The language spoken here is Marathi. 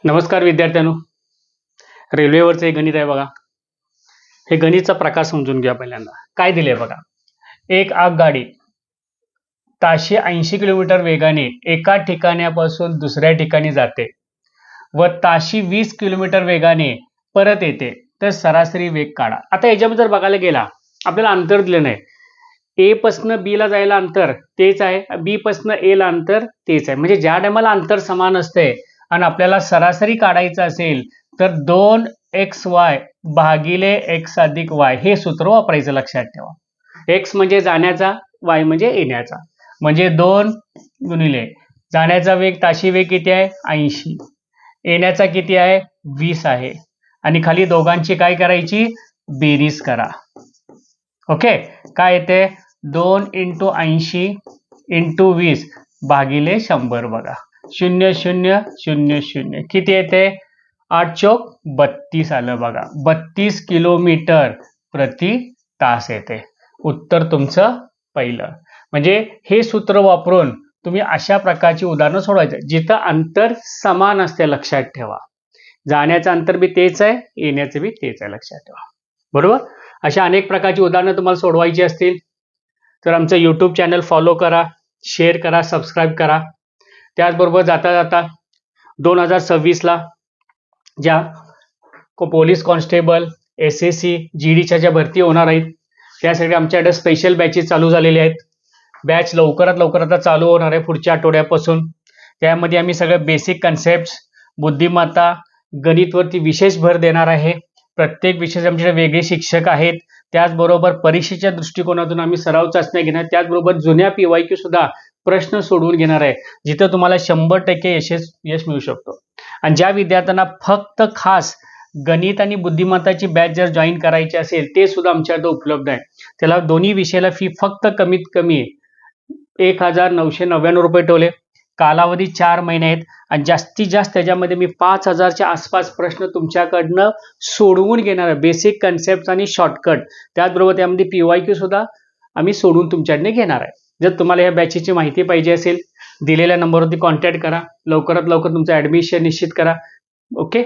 नमस्कार विद्यार्थ्यांनो, रेल्वेवरचं एक गणित आहे बघा. हे गणितचा प्रकार समजून घ्या. पहिल्यांदा काय दिले बघा. एक आगगाडी ताशी 80 किलोमीटर वेगाने एका ठिकाणापासून दुसऱ्या ठिकाणी जाते व ताशी 20 किलोमीटर वेगाने परत येते, तर सरासरी वेग काढा. आता याच्यामध्ये जर बघायला गेला, आपल्याला अंतर दिलं नाही. ए पासून बी ला जायला अंतर तेच आहे, बी पासून ए ला अंतर तेच आहे. म्हणजे ज्या टायमाला अंतर समान असते आणि आपल्याला सरासरी काढायचं असेल तर 2xy भागिले x अधिक y हे सूत्र वापरायचं. लक्षात ठेवा. x म्हणजे जाण्याचा, y म्हणजे येण्याचा. म्हणजे 2 गुणिले जाण्याचा वेग, ताशी वेग किती आहे 80, येण्याचा किती आहे 20 आहे, आणि खाली दोघांची काय करायची बेरीज करा. ओके, काय येते 2 × 80 × 20 भागिले 100. बघा 0 0 0 0 किती येते 8 चौक 32 आलं. बघा 32 किलोमीटर प्रति तास येते. उत्तर तुमचं पहिलं. म्हणजे हे सूत्र वापरून तुम्ही अशा प्रकारची उदाहरणं सोडवायचं जिथं अंतर समान असते. लक्षात ठेवा, जाण्याचं अंतर बी तेच आहे, येण्याचं बी तेच आहे. लक्षात ठेवा. बरोबर. अशा अनेक प्रकारची उदाहरणं तुम्हाला सोडवायची असतील तर आमचं यूट्यूब चॅनल फॉलो करा, शेअर करा, सबस्क्राईब करा. त्याचबरोबर जाता जाता 2026ला ज्या पोलीस कॉन्स्टेबल, SSC, GDच्या ज्या भरती होणार आहेत त्यासाठी आमच्याकडे स्पेशल बॅचेस चालू झालेले आहेत. बॅच लवकरात लवकर आता चालू होणार आहे पुढच्या आठवड्यापासून. त्यामध्ये आम्ही सगळं बेसिक कन्सेप्ट, बुद्धिमत्ता, गणितवरती विशेष भर देणार आहे. प्रत्येक विषयाचे आमच्याकडे वेगळे शिक्षक आहेत. त्याचबरोबर परीक्षेच्या दृष्टिकोनातून आम्ही सराव चाचण्या घेणार. त्याचबरोबर जुन्या PYQ सुद्धा प्रश्न सोडवून घेणार आहे, जिथं तुम्हाला 100% यश मिळू शकतो. आणि ज्या विद्यार्थ्यांना फक्त खास गणित आणि बुद्धिमत्ताची बॅच जर जॉईन करायची असेल ते सुद्धा आमच्याकडे उपलब्ध आहे. त्याला दोन्ही विषयाला फी फक्त कमीत कमी 1999 रुपये ठेवले. कालावधी 4 महिने आहेत आणि जास्तीत जास्त त्याच्यामध्ये मी 5000च्या आसपास प्रश्न तुमच्याकडनं सोडवून घेणार आहे. बेसिक कन्सेप्ट आणि शॉर्टकट. त्याचबरोबर त्यामध्ये PYQ सुद्धा आम्ही सोडून तुमच्याकडनं घेणार आहे. जर तुम्हाला या बॅचेची माहिती पाहिजे असेल दिलेल्या नंबरवरती कॉन्टॅक्ट करा. लवकरात लवकर तुमचं ॲडमिशन निश्चित करा. ओके.